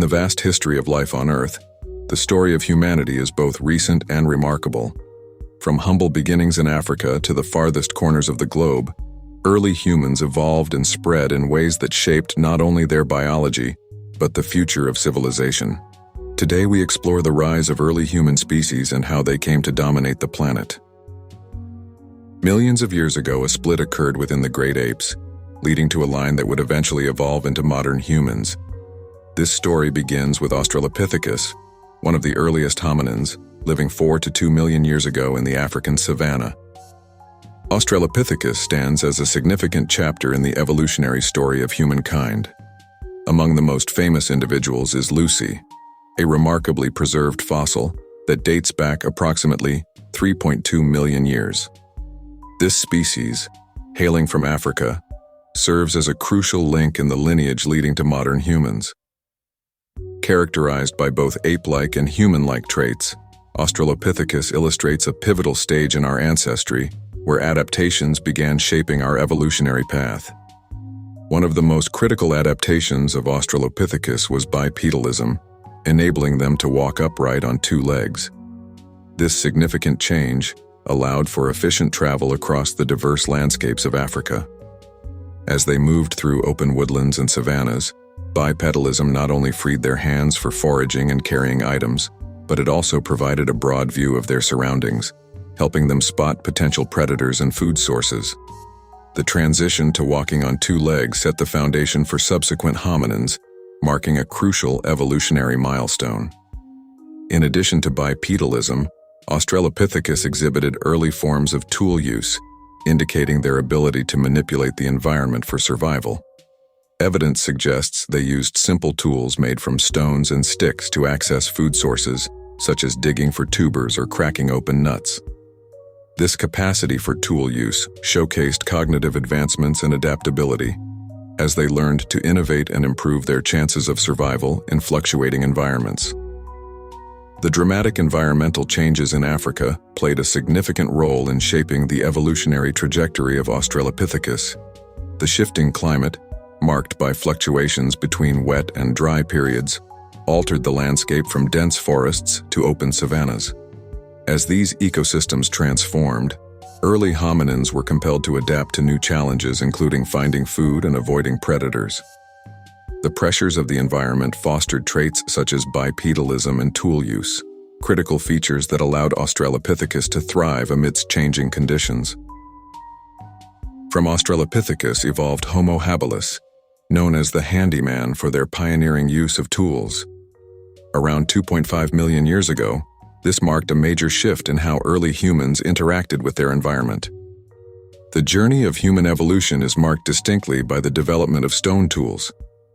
the vast history of life on Earth, the story of humanity is both recent and remarkable. From humble beginnings in Africa to the farthest corners of the globe, early humans evolved and spread in ways that shaped not only their biology, but the future of civilization. Today we explore the rise of early human species and how they came to dominate the planet. Millions of years ago, a split occurred within the great apes, leading to a line that would eventually evolve into modern humans. This story begins with Australopithecus, one of the earliest hominins, living 4 to 2 million years ago in the African savanna. Australopithecus stands as a significant chapter in the evolutionary story of humankind. Among the most famous individuals is Lucy, a remarkably preserved fossil that dates back approximately 3.2 million years. This species, hailing from Africa, serves as a crucial link in the lineage leading to modern humans. Characterized by both ape-like and human-like traits, Australopithecus illustrates a pivotal stage in our ancestry where adaptations began shaping our evolutionary path. One of the most critical adaptations of Australopithecus was bipedalism, enabling them to walk upright on 2 legs. This significant change allowed for efficient travel across the diverse landscapes of Africa. As they moved through open woodlands and savannas, bipedalism not only freed their hands for foraging and carrying items, but it also provided a broad view of their surroundings, helping them spot potential predators and food sources. The transition to walking on 2 legs set the foundation for subsequent hominins, marking a crucial evolutionary milestone. In addition to bipedalism, Australopithecus exhibited early forms of tool use, indicating their ability to manipulate the environment for survival. Evidence suggests they used simple tools made from stones and sticks to access food sources, such as digging for tubers or cracking open nuts. This capacity for tool use showcased cognitive advancements and adaptability, as they learned to innovate and improve their chances of survival in fluctuating environments. The dramatic environmental changes in Africa played a significant role in shaping the evolutionary trajectory of Australopithecus. The shifting climate, marked by fluctuations between wet and dry periods, altered the landscape from dense forests to open savannas. As these ecosystems transformed, early hominins were compelled to adapt to new challenges, including finding food and avoiding predators. The pressures of the environment fostered traits such as bipedalism and tool use, critical features that allowed Australopithecus to thrive amidst changing conditions. From Australopithecus evolved Homo habilis, known as the handyman for their pioneering use of tools. Around 2.5 million years ago, this marked a major shift in how early humans interacted with their environment. The journey of human evolution is marked distinctly by the development of stone tools,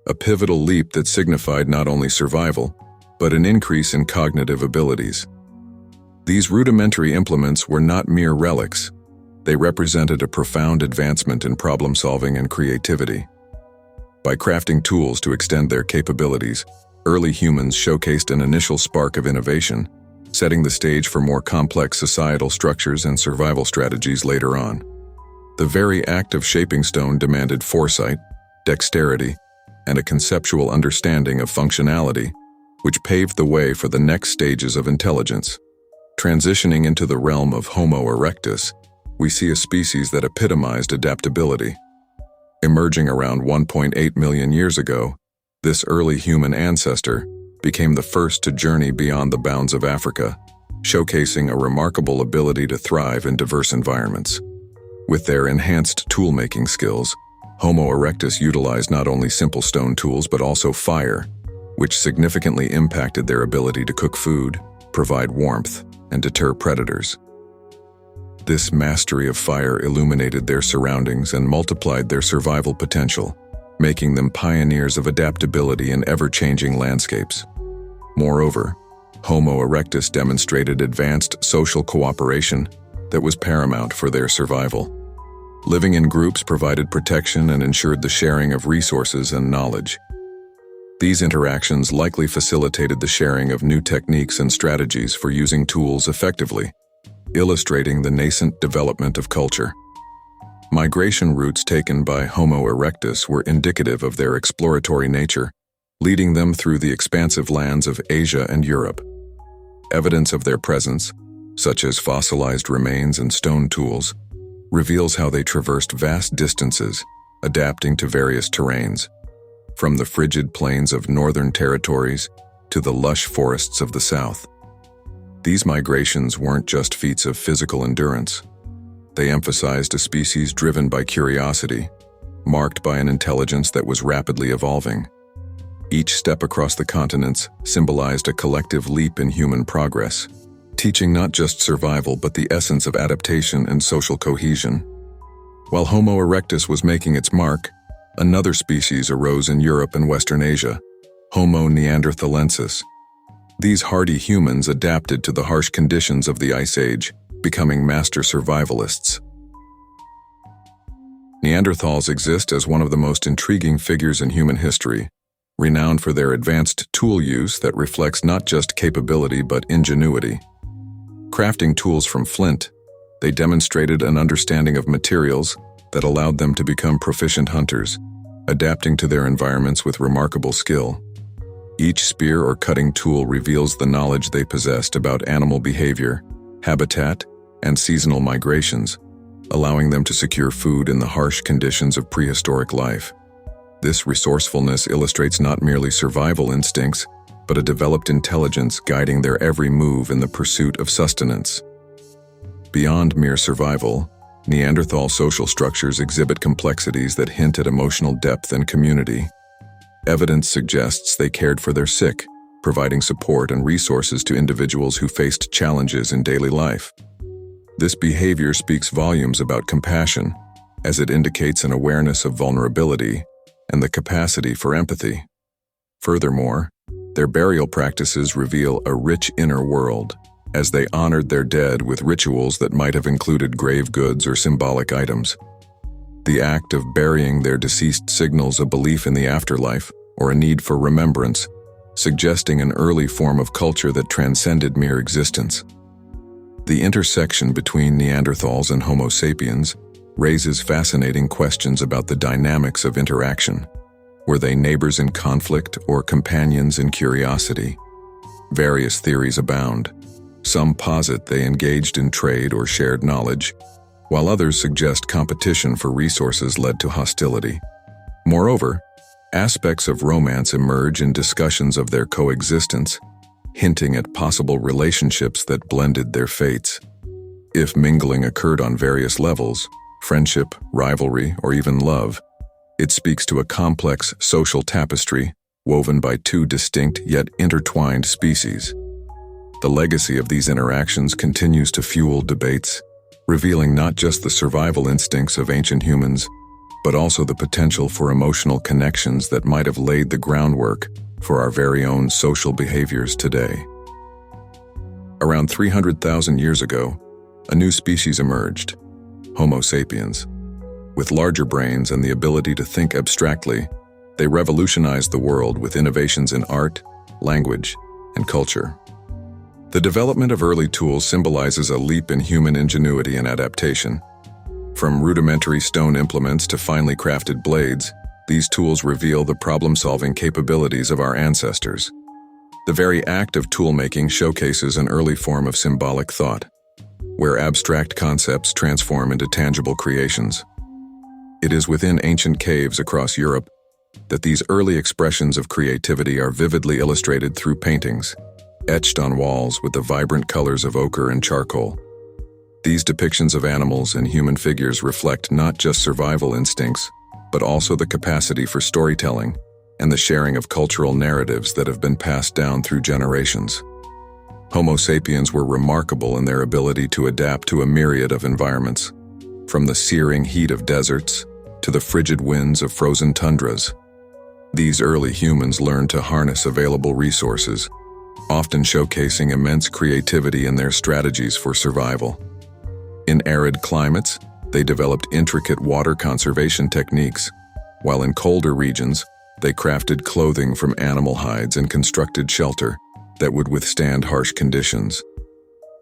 a pivotal leap that signified not only survival, but an increase in cognitive abilities. These rudimentary implements were not mere relics. They represented a profound advancement in problem-solving and creativity. By crafting tools to extend their capabilities, early humans showcased an initial spark of innovation, setting the stage for more complex societal structures and survival strategies later on. The very act of shaping stone demanded foresight, dexterity, and a conceptual understanding of functionality, which paved the way for the next stages of intelligence. Transitioning into the realm of Homo erectus, we see a species that epitomized adaptability. Emerging around 1.8 million years ago, this early human ancestor became the first to journey beyond the bounds of Africa, showcasing a remarkable ability to thrive in diverse environments. With their enhanced tool-making skills, Homo erectus utilized not only simple stone tools but also fire, which significantly impacted their ability to cook food, provide warmth, and deter predators. This mastery of fire illuminated their surroundings and multiplied their survival potential, making them pioneers of adaptability in ever-changing landscapes. Moreover, Homo erectus demonstrated advanced social cooperation that was paramount for their survival. Living in groups provided protection and ensured the sharing of resources and knowledge. These interactions likely facilitated the sharing of new techniques and strategies for using tools effectively, illustrating the nascent development of culture. Migration routes taken by Homo erectus were indicative of their exploratory nature, leading them through the expansive lands of Asia and Europe. Evidence of their presence, such as fossilized remains and stone tools, reveals how they traversed vast distances, adapting to various terrains, from the frigid plains of northern territories to the lush forests of the south. These migrations weren't just feats of physical endurance. They emphasized a species driven by curiosity, marked by an intelligence that was rapidly evolving. Each step across the continents symbolized a collective leap in human progress, teaching not just survival but the essence of adaptation and social cohesion. While Homo erectus was making its mark, another species arose in Europe and Western Asia, Homo neanderthalensis. These hardy humans adapted to the harsh conditions of the Ice Age, becoming master survivalists. Neanderthals exist as one of the most intriguing figures in human history, renowned for their advanced tool use that reflects not just capability but ingenuity. Crafting tools from flint, they demonstrated an understanding of materials that allowed them to become proficient hunters, adapting to their environments with remarkable skill. Each spear or cutting tool reveals the knowledge they possessed about animal behavior, habitat, and seasonal migrations, allowing them to secure food in the harsh conditions of prehistoric life. This resourcefulness illustrates not merely survival instincts, but a developed intelligence guiding their every move in the pursuit of sustenance. Beyond mere survival, Neanderthal social structures exhibit complexities that hint at emotional depth and community. Evidence suggests they cared for their sick, providing support and resources to individuals who faced challenges in daily life. This behavior speaks volumes about compassion, as it indicates an awareness of vulnerability and the capacity for empathy. Furthermore, their burial practices reveal a rich inner world, as they honored their dead with rituals that might have included grave goods or symbolic items. The act of burying their deceased signals a belief in the afterlife or a need for remembrance, suggesting an early form of culture that transcended mere existence. The intersection between Neanderthals and Homo sapiens raises fascinating questions about the dynamics of interaction. Were they neighbors in conflict or companions in curiosity? Various theories abound. Some posit they engaged in trade or shared knowledge, while others suggest competition for resources led to hostility. Moreover, aspects of romance emerge in discussions of their coexistence, hinting at possible relationships that blended their fates. If mingling occurred on various levels, friendship, rivalry, or even love, it speaks to a complex social tapestry woven by two distinct yet intertwined species. The legacy of these interactions continues to fuel debates, revealing not just the survival instincts of ancient humans, but also the potential for emotional connections that might have laid the groundwork for our very own social behaviors today. Around 300,000 years ago, a new species emerged, Homo sapiens. With larger brains and the ability to think abstractly, they revolutionized the world with innovations in art, language, and culture. The development of early tools symbolizes a leap in human ingenuity and adaptation. From rudimentary stone implements to finely crafted blades, these tools reveal the problem-solving capabilities of our ancestors. The very act of tool-making showcases an early form of symbolic thought, where abstract concepts transform into tangible creations. It is within ancient caves across Europe that these early expressions of creativity are vividly illustrated through paintings, etched on walls with the vibrant colors of ochre and charcoal. These depictions of animals and human figures reflect not just survival instincts, but also the capacity for storytelling and the sharing of cultural narratives that have been passed down through generations. Homo sapiens were remarkable in their ability to adapt to a myriad of environments, from the searing heat of deserts to the frigid winds of frozen tundras. These early humans learned to harness available resources, often showcasing immense creativity in their strategies for survival. In arid climates, they developed intricate water conservation techniques, while in colder regions, they crafted clothing from animal hides and constructed shelter that would withstand harsh conditions.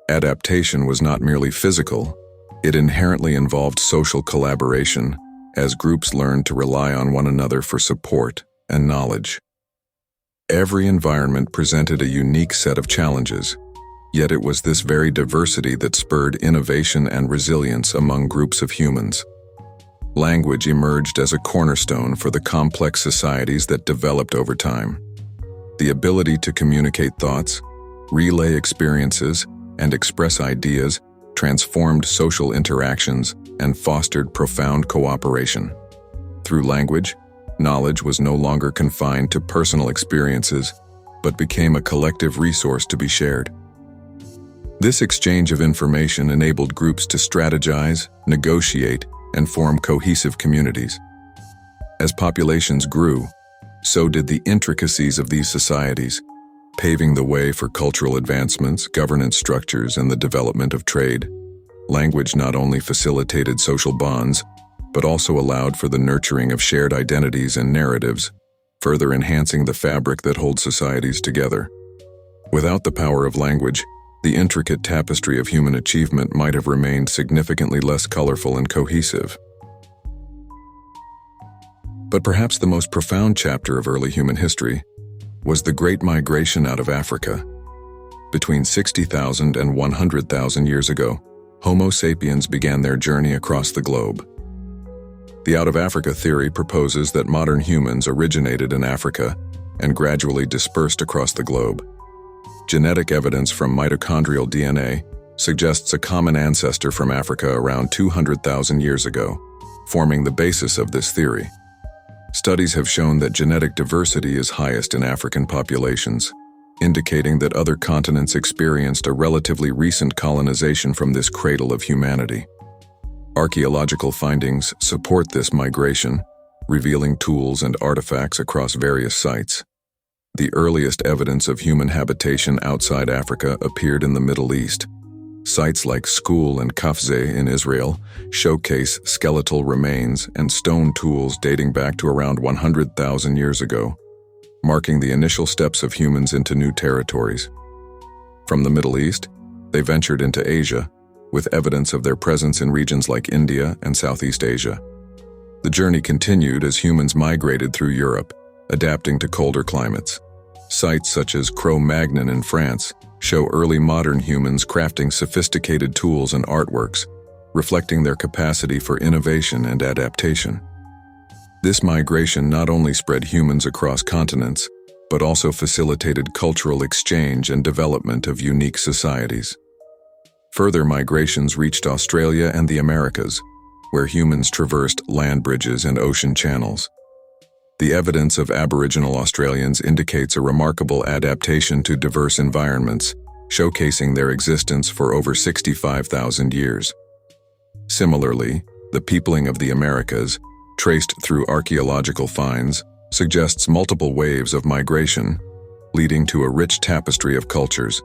Adaptation was not merely physical, it inherently involved social collaboration, as groups learned to rely on one another for support and knowledge. Every environment presented a unique set of challenges, yet it was this very diversity that spurred innovation and resilience among groups of humans. Language emerged as a cornerstone for the complex societies that developed over time. The ability to communicate thoughts, relay experiences, and express ideas transformed social interactions and fostered profound cooperation. Through language, knowledge was no longer confined to personal experiences, but became a collective resource to be shared. This exchange of information enabled groups to strategize, negotiate, and form cohesive communities. As populations grew, so did the intricacies of these societies, paving the way for cultural advancements, governance structures, and the development of trade. Language not only facilitated social bonds, but also allowed for the nurturing of shared identities and narratives, further enhancing the fabric that holds societies together. Without the power of language, the intricate tapestry of human achievement might have remained significantly less colorful and cohesive. But perhaps the most profound chapter of early human history was the Great Migration out of Africa. Between 60,000 and 100,000 years ago, Homo sapiens began their journey across the globe. The out-of-Africa theory proposes that modern humans originated in Africa and gradually dispersed across the globe. Genetic evidence from mitochondrial DNA suggests a common ancestor from Africa around 200,000 years ago, forming the basis of this theory. Studies have shown that genetic diversity is highest in African populations, indicating that other continents experienced a relatively recent colonization from this cradle of humanity. Archaeological findings support this migration, revealing tools and artifacts across various sites. The earliest evidence of human habitation outside Africa appeared in the Middle East. Sites like Skul and Kafze in Israel showcase skeletal remains and stone tools dating back to around 100,000 years ago, marking the initial steps of humans into new territories. From the Middle East, they ventured into Asia, with evidence of their presence in regions like India and Southeast Asia. The journey continued as humans migrated through Europe, adapting to colder climates. Sites such as Cro-Magnon in France show early modern humans crafting sophisticated tools and artworks, reflecting their capacity for innovation and adaptation. This migration not only spread humans across continents, but also facilitated cultural exchange and development of unique societies. Further migrations reached Australia and the Americas, where humans traversed land bridges and ocean channels. The evidence of Aboriginal Australians indicates a remarkable adaptation to diverse environments, showcasing their existence for over 65,000 years. Similarly, the peopling of the Americas, traced through archaeological finds, suggests multiple waves of migration, leading to a rich tapestry of cultures.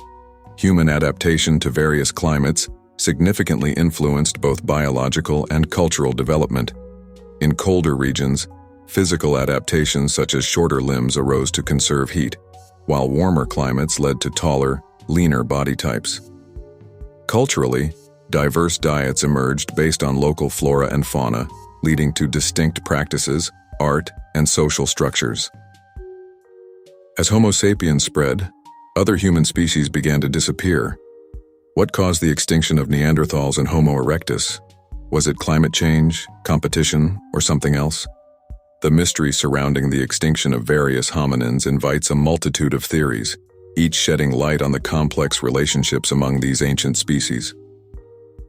Human adaptation to various climates significantly influenced both biological and cultural development. In colder regions, physical adaptations such as shorter limbs arose to conserve heat, while warmer climates led to taller, leaner body types. Culturally, diverse diets emerged based on local flora and fauna, leading to distinct practices, art, and social structures. As Homo sapiens spread, other human species began to disappear. What caused the extinction of Neanderthals and Homo erectus? Was it climate change, competition, or something else? The mystery surrounding the extinction of various hominins invites a multitude of theories, each shedding light on the complex relationships among these ancient species.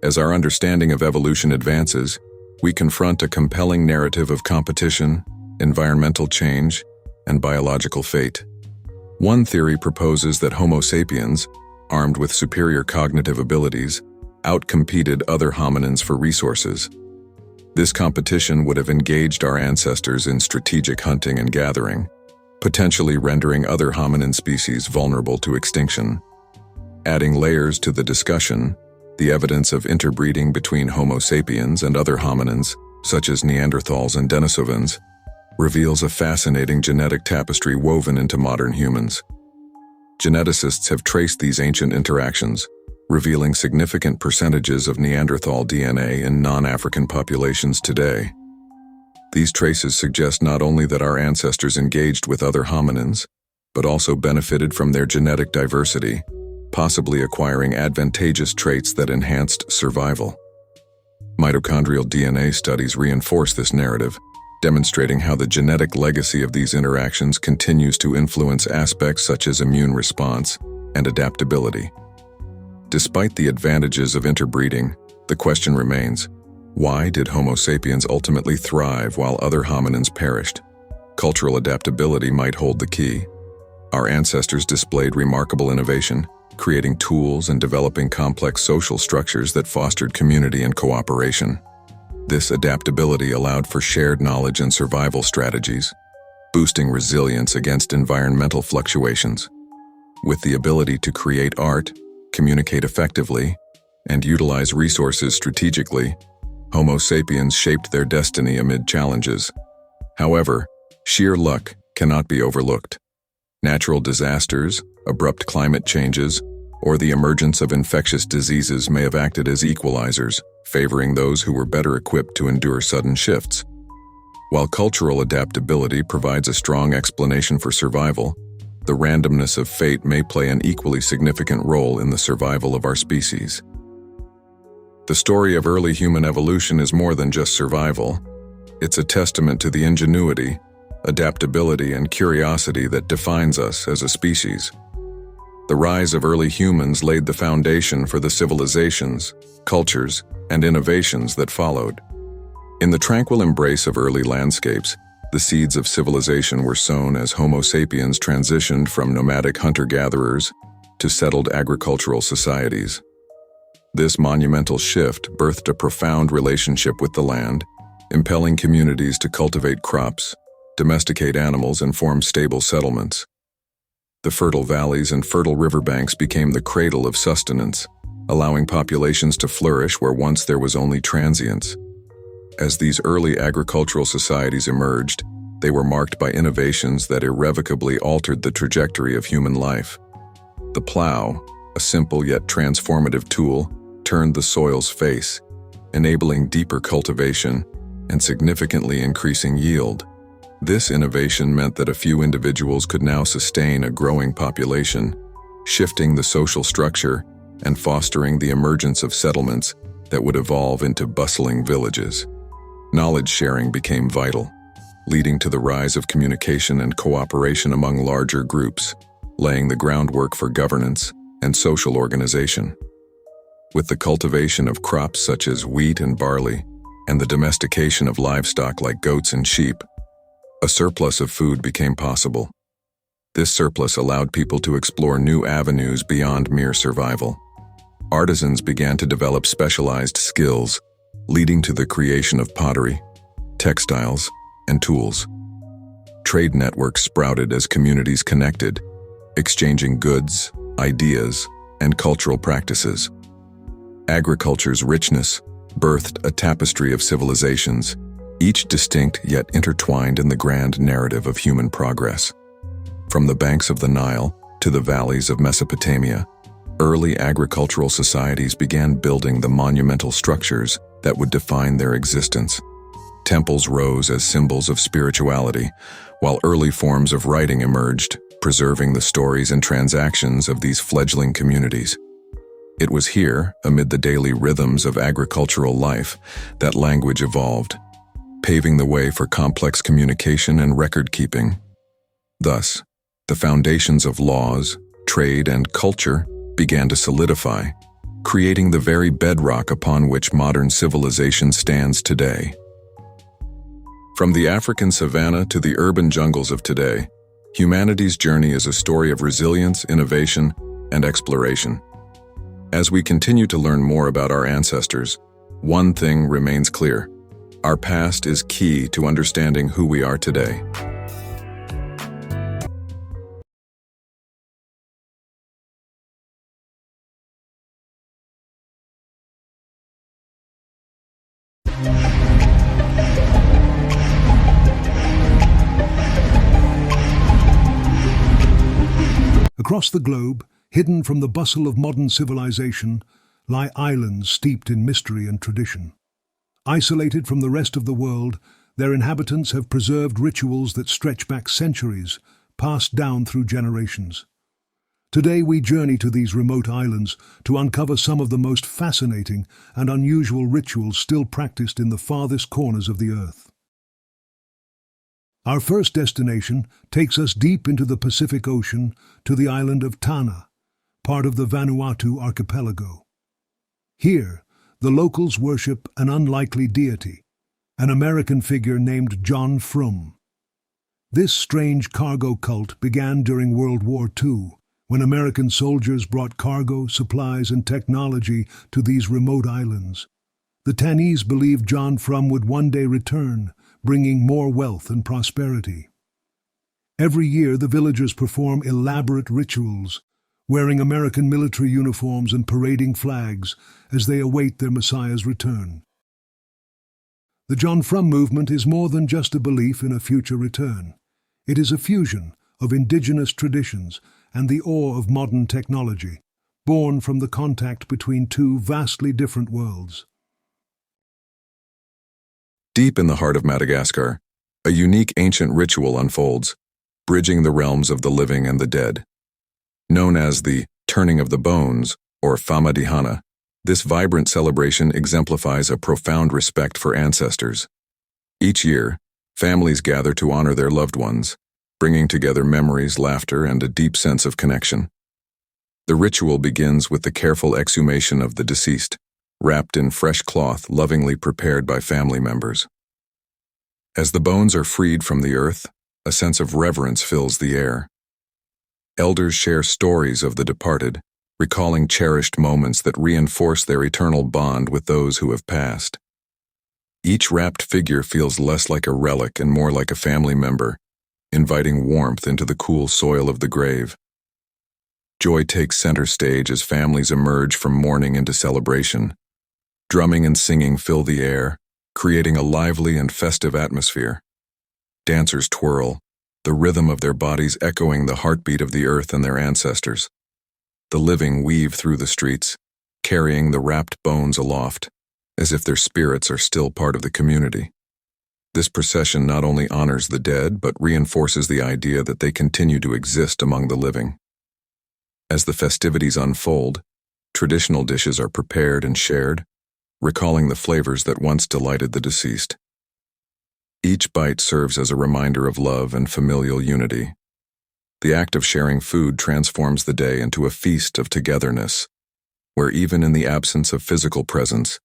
As our understanding of evolution advances, we confront a compelling narrative of competition, environmental change, and biological fate. One theory proposes that Homo sapiens, armed with superior cognitive abilities, outcompeted other hominins for resources. This competition would have engaged our ancestors in strategic hunting and gathering, potentially rendering other hominin species vulnerable to extinction. Adding layers to the discussion, the evidence of interbreeding between Homo sapiens and other hominins, such as Neanderthals and Denisovans, reveals a fascinating genetic tapestry woven into modern humans. Geneticists have traced these ancient interactions, revealing significant percentages of Neanderthal DNA in non-African populations today. These traces suggest not only that our ancestors engaged with other hominins, but also benefited from their genetic diversity, possibly acquiring advantageous traits that enhanced survival. Mitochondrial DNA studies reinforce this narrative, demonstrating how the genetic legacy of these interactions continues to influence aspects such as immune response and adaptability. Despite the advantages of interbreeding, the question remains, why did Homo sapiens ultimately thrive while other hominins perished? Cultural adaptability might hold the key. Our ancestors displayed remarkable innovation, creating tools and developing complex social structures that fostered community and cooperation. This adaptability allowed for shared knowledge and survival strategies, boosting resilience against environmental fluctuations. With the ability to create art, communicate effectively, and utilize resources strategically, Homo sapiens shaped their destiny amid challenges. However, sheer luck cannot be overlooked. Natural disasters, abrupt climate changes, or the emergence of infectious diseases may have acted as equalizers, favoring those who were better equipped to endure sudden shifts. While cultural adaptability provides a strong explanation for survival, the randomness of fate may play an equally significant role in the survival of our species. The story of early human evolution is more than just survival. It's a testament to the ingenuity, adaptability, and curiosity that defines us as a species. The rise of early humans laid the foundation for the civilizations, cultures, and innovations that followed. In the tranquil embrace of early landscapes, the seeds of civilization were sown as Homo sapiens transitioned from nomadic hunter-gatherers to settled agricultural societies. This monumental shift birthed a profound relationship with the land, impelling communities to cultivate crops, domesticate animals, and form stable settlements. The fertile valleys and fertile riverbanks became the cradle of sustenance, allowing populations to flourish where once there was only transience. As these early agricultural societies emerged, they were marked by innovations that irrevocably altered the trajectory of human life. The plow, a simple yet transformative tool, turned the soil's face, enabling deeper cultivation and significantly increasing yield. This innovation meant that a few individuals could now sustain a growing population, shifting the social structure and fostering the emergence of settlements that would evolve into bustling villages. Knowledge sharing became vital, leading to the rise of communication and cooperation among larger groups, laying the groundwork for governance and social organization. With the cultivation of crops such as wheat and barley, and the domestication of livestock like goats and sheep, a surplus of food became possible. This surplus allowed people to explore new avenues beyond mere survival. Artisans began to develop specialized skills, leading to the creation of pottery, textiles, and tools. Trade networks sprouted as communities connected, exchanging goods, ideas, and cultural practices. Agriculture's richness birthed a tapestry of civilizations, each distinct yet intertwined in the grand narrative of human progress. From the banks of the Nile to the valleys of Mesopotamia, early agricultural societies began building the monumental structures that would define their existence. Temples rose as symbols of spirituality, while early forms of writing emerged, preserving the stories and transactions of these fledgling communities. It was here, amid the daily rhythms of agricultural life, that language evolved, paving the way for complex communication and record-keeping. Thus, the foundations of laws, trade, and culture began to solidify, creating the very bedrock upon which modern civilization stands today. From the African savanna to the urban jungles of today, humanity's journey is a story of resilience, innovation, and exploration. As we continue to learn more about our ancestors, one thing remains clear: our past is key to understanding who we are today. Across the globe, hidden from the bustle of modern civilization, lie islands steeped in mystery and tradition. Isolated from the rest of the world, their inhabitants have preserved rituals that stretch back centuries, passed down through generations. Today we journey to these remote islands to uncover some of the most fascinating and unusual rituals still practiced in the farthest corners of the earth. Our first destination takes us deep into the Pacific Ocean to the island of Tanna, part of the Vanuatu archipelago. Here, the locals worship an unlikely deity, an American figure named John Frum. This strange cargo cult began during World War II, when American soldiers brought cargo, supplies, and technology to these remote islands. The Tannese believed John Frum would one day return, bringing more wealth and prosperity. Every year, the villagers perform elaborate rituals, wearing American military uniforms and parading flags as they await their Messiah's return. The John Frum movement is more than just a belief in a future return. It is a fusion of indigenous traditions and the awe of modern technology, born from the contact between two vastly different worlds. Deep in the heart of Madagascar, a unique ancient ritual unfolds, bridging the realms of the living and the dead. Known as the turning of the bones, or famadihana, this vibrant celebration exemplifies a profound respect for ancestors. Each year, families gather to honor their loved ones, bringing together memories, laughter, and a deep sense of connection. The ritual begins with the careful exhumation of the deceased, wrapped in fresh cloth lovingly prepared by family members. As the bones are freed from the earth, a sense of reverence fills the air. Elders share stories of the departed, recalling cherished moments that reinforce their eternal bond with those who have passed. Each wrapped figure feels less like a relic and more like a family member, inviting warmth into the cool soil of the grave. Joy takes center stage as families emerge from mourning into celebration. Drumming and singing fill the air, creating a lively and festive atmosphere. Dancers twirl, the rhythm of their bodies echoing the heartbeat of the earth and their ancestors. The living weave through the streets, carrying the wrapped bones aloft, as if their spirits are still part of the community. This procession not only honors the dead, but reinforces the idea that they continue to exist among the living. As the festivities unfold, traditional dishes are prepared and shared, recalling the flavors that once delighted the deceased. Each bite serves as a reminder of love and familial unity. The act of sharing food transforms the day into a feast of togetherness, where even in the absence of physical presence,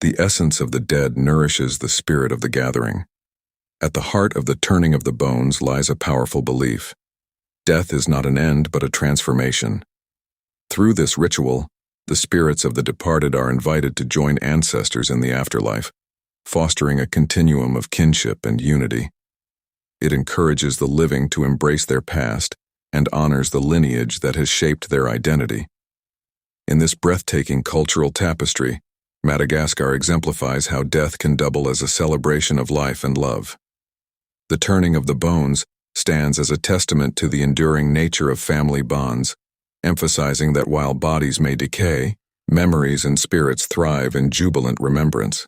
the essence of the dead nourishes the spirit of the gathering. At the heart of the turning of the bones lies a powerful belief. Death is not an end but a transformation. Through this ritual, the spirits of the departed are invited to join ancestors in the afterlife, fostering a continuum of kinship and unity. It encourages the living to embrace their past and honors the lineage that has shaped their identity. In this breathtaking cultural tapestry, Madagascar exemplifies how death can double as a celebration of life and love. The turning of the bones stands as a testament to the enduring nature of family bonds, emphasizing that while bodies may decay, memories and spirits thrive in jubilant remembrance.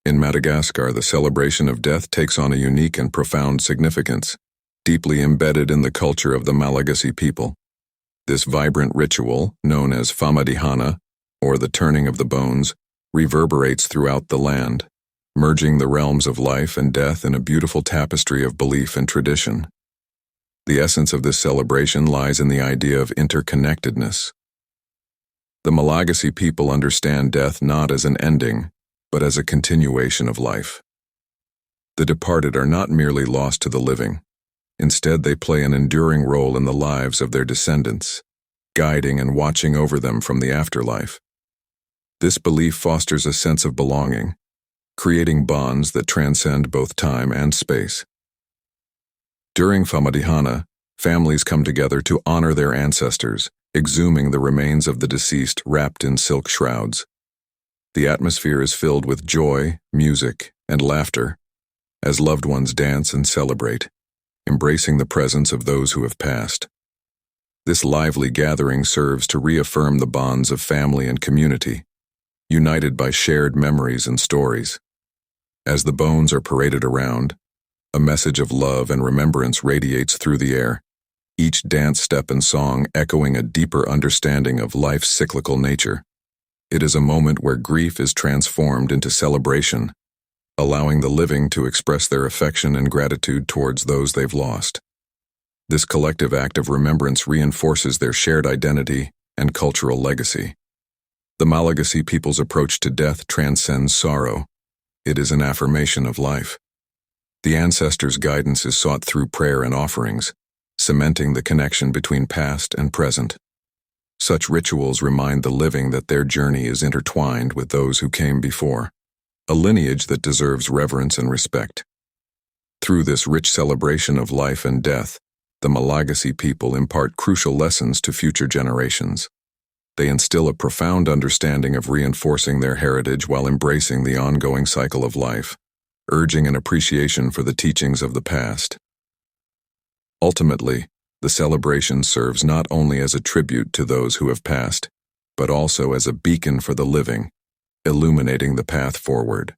In Madagascar, the celebration of death takes on a unique and profound significance, deeply embedded in the culture of the Malagasy people. This vibrant ritual, known as famadihana, or the turning of the bones, reverberates throughout the land, merging the realms of life and death in a beautiful tapestry of belief and tradition. The essence of this celebration lies in the idea of interconnectedness. The Malagasy people understand death not as an ending, but as a continuation of life. The departed are not merely lost to the living. Instead, they play an enduring role in the lives of their descendants, guiding and watching over them from the afterlife. This belief fosters a sense of belonging, creating bonds that transcend both time and space. During famadihana, families come together to honor their ancestors, exhuming the remains of the deceased wrapped in silk shrouds. The atmosphere is filled with joy, music, and laughter, as loved ones dance and celebrate, embracing the presence of those who have passed. This lively gathering serves to reaffirm the bonds of family and community, united by shared memories and stories. As the bones are paraded around, A message of love and remembrance radiates through the air, each dance step and song echoing a deeper understanding of life's cyclical nature. It is a moment where grief is transformed into celebration, allowing the living to express their affection and gratitude towards those they've lost. This collective act of remembrance reinforces their shared identity and cultural legacy. The Malagasy people's approach to death transcends sorrow. It is an affirmation of life. The ancestors' guidance is sought through prayer and offerings, cementing the connection between past and present. Such rituals remind the living that their journey is intertwined with those who came before, a lineage that deserves reverence and respect. Through this rich celebration of life and death, the Malagasy people impart crucial lessons to future generations. They instill a profound understanding of reinforcing their heritage while embracing the ongoing cycle of life, urging an appreciation for the teachings of the past. Ultimately, the celebration serves not only as a tribute to those who have passed, but also as a beacon for the living, illuminating the path forward.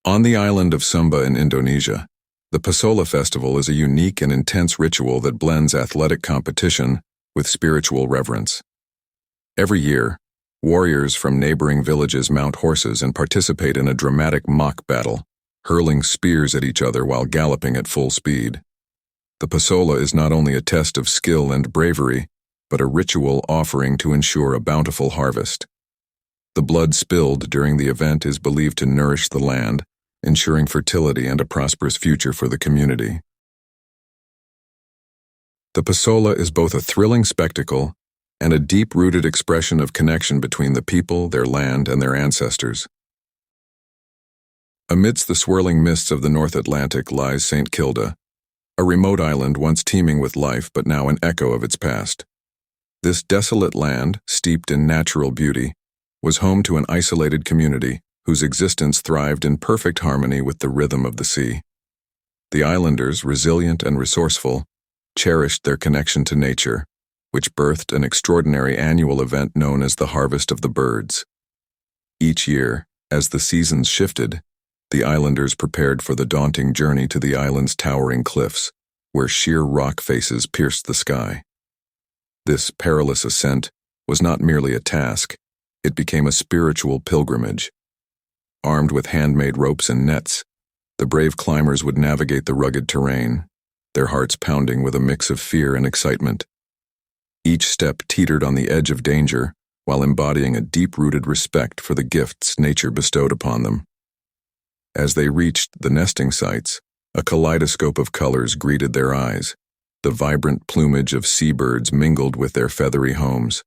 On the island of Sumba in Indonesia, the Pasola Festival is a unique and intense ritual that blends athletic competition with spiritual reverence. Every year, warriors from neighboring villages mount horses and participate in a dramatic mock battle, hurling spears at each other while galloping at full speed. The Pasola is not only a test of skill and bravery, but a ritual offering to ensure a bountiful harvest. The blood spilled during the event is believed to nourish the land, ensuring fertility and a prosperous future for the community. The Pasola is both a thrilling spectacle and a deep-rooted expression of connection between the people, their land, and their ancestors. Amidst the swirling mists of the North Atlantic lies St. Kilda, a remote island once teeming with life but now an echo of its past. This desolate land, steeped in natural beauty, was home to an isolated community whose existence thrived in perfect harmony with the rhythm of the sea. The islanders, resilient and resourceful, cherished their connection to nature, which birthed an extraordinary annual event known as the Harvest of the Birds. Each year, as the seasons shifted, the islanders prepared for the daunting journey to the island's towering cliffs, where sheer rock faces pierced the sky. This perilous ascent was not merely a task, it became a spiritual pilgrimage. Armed with handmade ropes and nets, the brave climbers would navigate the rugged terrain, their hearts pounding with a mix of fear and excitement. Each step teetered on the edge of danger, while embodying a deep-rooted respect for the gifts nature bestowed upon them. As they reached the nesting sites, a kaleidoscope of colors greeted their eyes. The vibrant plumage of seabirds mingled with their feathery homes.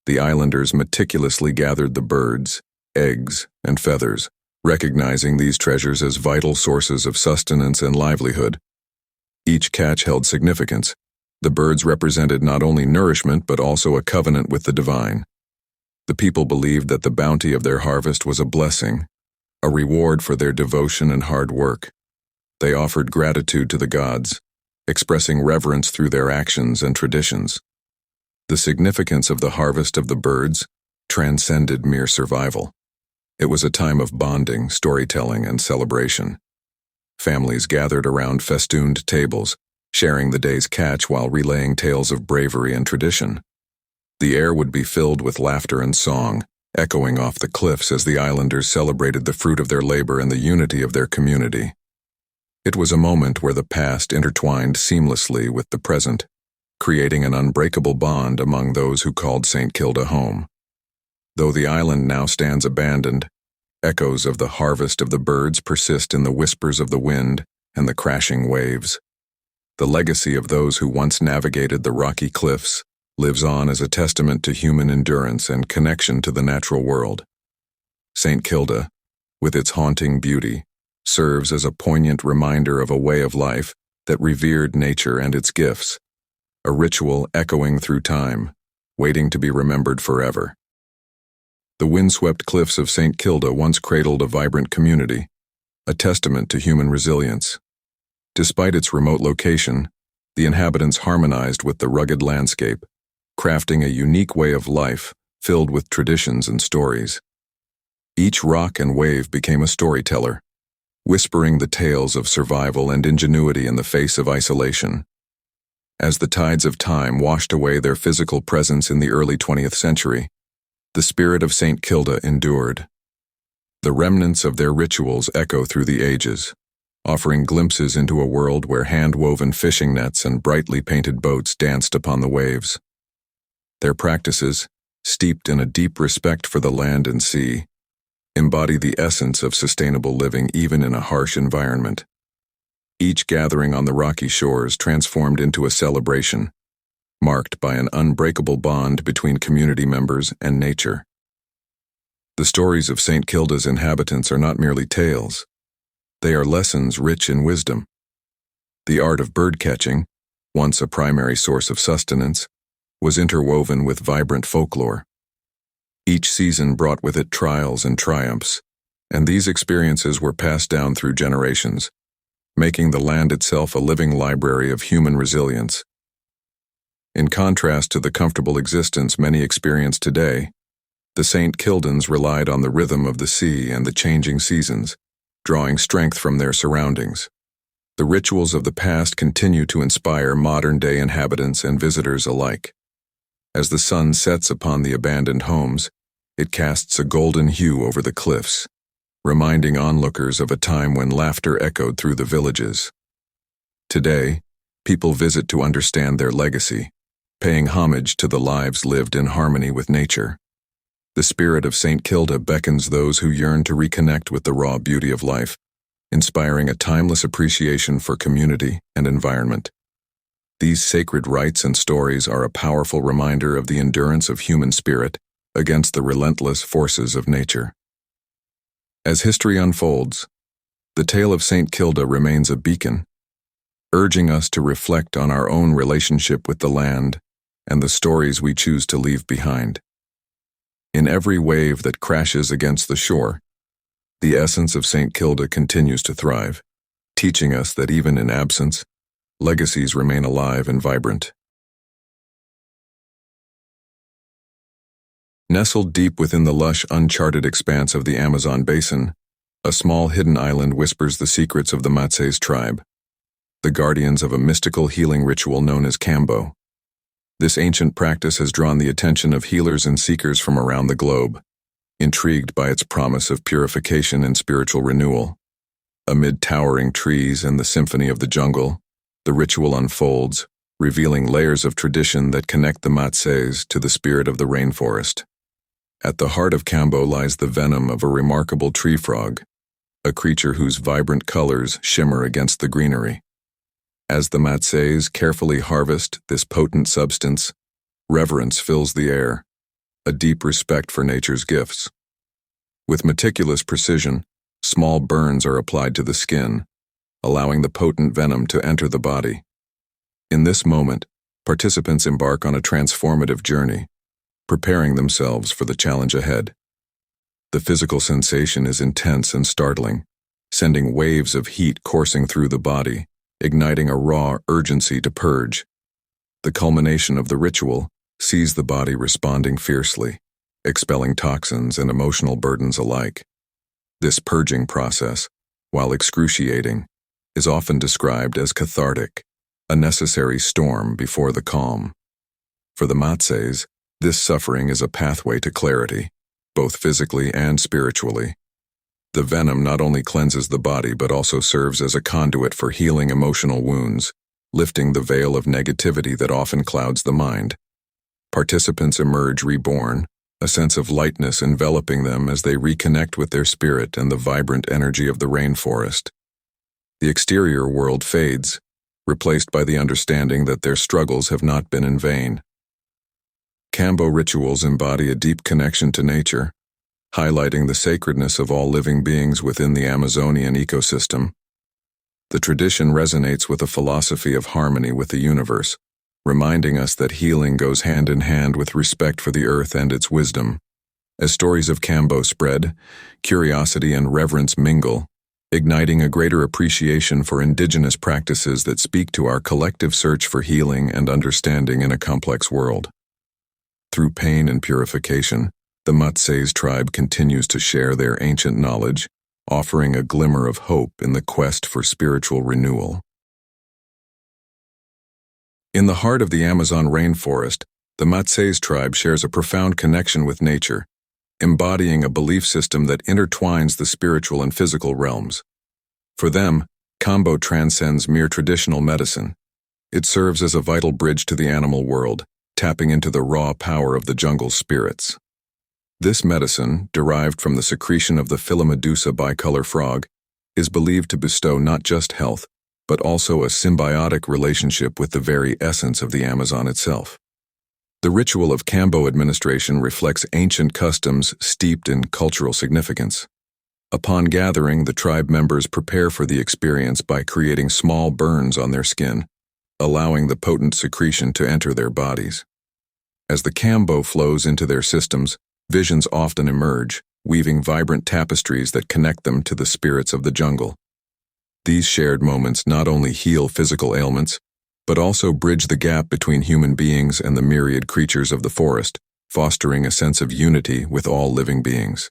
The islanders meticulously gathered the birds, eggs, and feathers, recognizing these treasures as vital sources of sustenance and livelihood. Each catch held significance. The birds represented not only nourishment but also a covenant with the divine. The people believed that the bounty of their harvest was a blessing, a reward for their devotion and hard work. They offered gratitude to the gods, expressing reverence through their actions and traditions. The significance of the harvest of the birds transcended mere survival. It was a time of bonding, storytelling, and celebration. Families gathered around festooned tables, sharing the day's catch while relaying tales of bravery and tradition. The air would be filled with laughter and song, echoing off the cliffs as the islanders celebrated the fruit of their labor and the unity of their community. It was a moment where the past intertwined seamlessly with the present, creating an unbreakable bond among those who called St. Kilda home. Though the island now stands abandoned, echoes of the harvest of the birds persist in the whispers of the wind and the crashing waves. The legacy of those who once navigated the rocky cliffs lives on as a testament to human endurance and connection to the natural world. St. Kilda, with its haunting beauty, serves as a poignant reminder of a way of life that revered nature and its gifts, a ritual echoing through time, waiting to be remembered forever. The windswept cliffs of St. Kilda once cradled a vibrant community, a testament to human resilience. Despite its remote location, the inhabitants harmonized with the rugged landscape, crafting a unique way of life filled with traditions and stories. Each rock and wave became a storyteller, whispering the tales of survival and ingenuity in the face of isolation. As the tides of time washed away their physical presence in the early 20th century, the spirit of St. Kilda endured. The remnants of their rituals echo through the ages, offering glimpses into a world where hand-woven fishing nets and brightly painted boats danced upon the waves. Their practices, steeped in a deep respect for the land and sea, embody the essence of sustainable living even in a harsh environment. Each gathering on the rocky shores transformed into a celebration, marked by an unbreakable bond between community members and nature. The stories of St. Kilda's inhabitants are not merely tales. They are lessons rich in wisdom. The art of bird-catching, once a primary source of sustenance, was interwoven with vibrant folklore. Each season brought with it trials and triumphs, and these experiences were passed down through generations, making the land itself a living library of human resilience. In contrast to the comfortable existence many experience today, the St. Kildans relied on the rhythm of the sea and the changing seasons, drawing strength from their surroundings. The rituals of the past continue to inspire modern-day inhabitants and visitors alike. As the sun sets upon the abandoned homes, it casts a golden hue over the cliffs, reminding onlookers of a time when laughter echoed through the villages. Today, people visit to understand their legacy, paying homage to the lives lived in harmony with nature. The spirit of St. Kilda beckons those who yearn to reconnect with the raw beauty of life, inspiring a timeless appreciation for community and environment. These sacred rites and stories are a powerful reminder of the endurance of human spirit against the relentless forces of nature. As history unfolds, the tale of St. Kilda remains a beacon, urging us to reflect on our own relationship with the land and the stories we choose to leave behind. In every wave that crashes against the shore, the essence of St. Kilda continues to thrive, teaching us that even in absence, legacies remain alive and vibrant. Nestled deep within the lush, uncharted expanse of the Amazon basin, a small hidden island whispers the secrets of the Matses tribe, the guardians of a mystical healing ritual known as Kambo. This ancient practice has drawn the attention of healers and seekers from around the globe, intrigued by its promise of purification and spiritual renewal. Amid towering trees and the symphony of the jungle, the ritual unfolds, revealing layers of tradition that connect the Matses to the spirit of the rainforest. At the heart of Kambo lies the venom of a remarkable tree frog, a creature whose vibrant colors shimmer against the greenery. As the Matses carefully harvest this potent substance, reverence fills the air, a deep respect for nature's gifts. With meticulous precision, small burns are applied to the skin, allowing the potent venom to enter the body. In this moment, participants embark on a transformative journey, preparing themselves for the challenge ahead. The physical sensation is intense and startling, sending waves of heat coursing through the body, igniting a raw urgency to purge. The culmination of the ritual sees the body responding fiercely, expelling toxins and emotional burdens alike. This purging process, while excruciating, is often described as cathartic, a necessary storm before the calm. For the Matses, this suffering is a pathway to clarity, both physically and spiritually. The venom not only cleanses the body but also serves as a conduit for healing emotional wounds, lifting the veil of negativity that often clouds the mind. Participants emerge reborn, a sense of lightness enveloping them as they reconnect with their spirit and the vibrant energy of the rainforest. The exterior world fades, replaced by the understanding that their struggles have not been in vain. Kambo rituals embody a deep connection to nature, highlighting the sacredness of all living beings within the Amazonian ecosystem. The tradition resonates with a philosophy of harmony with the universe, reminding us that healing goes hand in hand with respect for the earth and its wisdom. As stories of Kambo spread, curiosity and reverence mingle, igniting a greater appreciation for indigenous practices that speak to our collective search for healing and understanding in a complex world. Through pain and purification, the Matses tribe continues to share their ancient knowledge, offering a glimmer of hope in the quest for spiritual renewal. In the heart of the Amazon rainforest, the Matses tribe shares a profound connection with nature, embodying a belief system that intertwines the spiritual and physical realms. For them, Kambo transcends mere traditional medicine. It serves as a vital bridge to the animal world, tapping into the raw power of the jungle's spirits. This medicine, derived from the secretion of the Philomedusa bicolor frog, is believed to bestow not just health, but also a symbiotic relationship with the very essence of the Amazon itself. The ritual of Kambo administration reflects ancient customs steeped in cultural significance. Upon gathering, the tribe members prepare for the experience by creating small burns on their skin, allowing the potent secretion to enter their bodies. As the Kambo flows into their systems, visions often emerge, weaving vibrant tapestries that connect them to the spirits of the jungle. These shared moments not only heal physical ailments, but also bridge the gap between human beings and the myriad creatures of the forest, fostering a sense of unity with all living beings.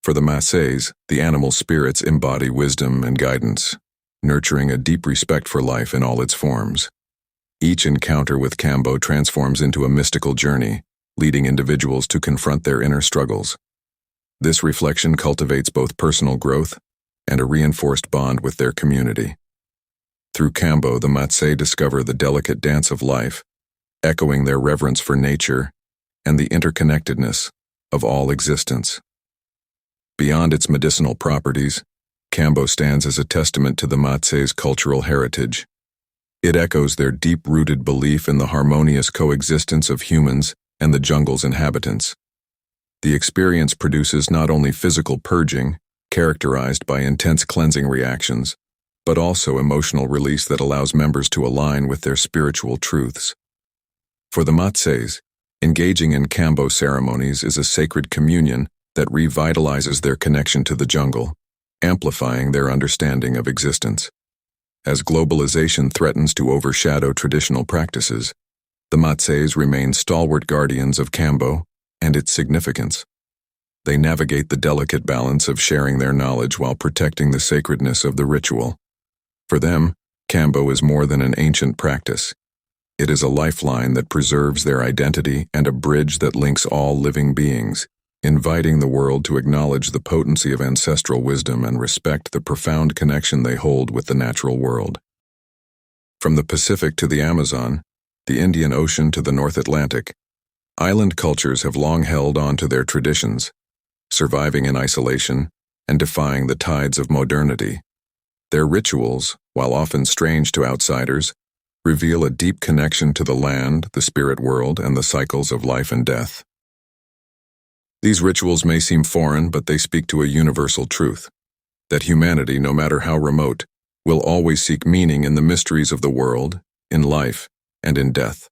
For the Matses, the animal spirits embody wisdom and guidance, nurturing a deep respect for life in all its forms. Each encounter with Kambo transforms into a mystical journey, leading individuals to confront their inner struggles. This reflection cultivates both personal growth and a reinforced bond with their community. Through Kambo, the Matse discover the delicate dance of life, echoing their reverence for nature and the interconnectedness of all existence. Beyond its medicinal properties, Kambo stands as a testament to the Matse's cultural heritage. It echoes their deep-rooted belief in the harmonious coexistence of humans and the jungle's inhabitants. The experience produces not only physical purging, characterized by intense cleansing reactions, but also emotional release that allows members to align with their spiritual truths. For the Matses, engaging in Kambo ceremonies is a sacred communion that revitalizes their connection to the jungle, amplifying their understanding of existence. As globalization threatens to overshadow traditional practices, the Matses remain stalwart guardians of Kambo and its significance. They navigate the delicate balance of sharing their knowledge while protecting the sacredness of the ritual. For them, Kambo is more than an ancient practice. It is a lifeline that preserves their identity and a bridge that links all living beings, inviting the world to acknowledge the potency of ancestral wisdom and respect the profound connection they hold with the natural world. From the Pacific to the Amazon, the Indian Ocean to the North Atlantic, island cultures have long held on to their traditions, surviving in isolation and defying the tides of modernity. Their rituals, while often strange to outsiders, reveal a deep connection to the land, the spirit world, and the cycles of life and death. These rituals may seem foreign, but they speak to a universal truth, that humanity, no matter how remote, will always seek meaning in the mysteries of the world, in life, and in death.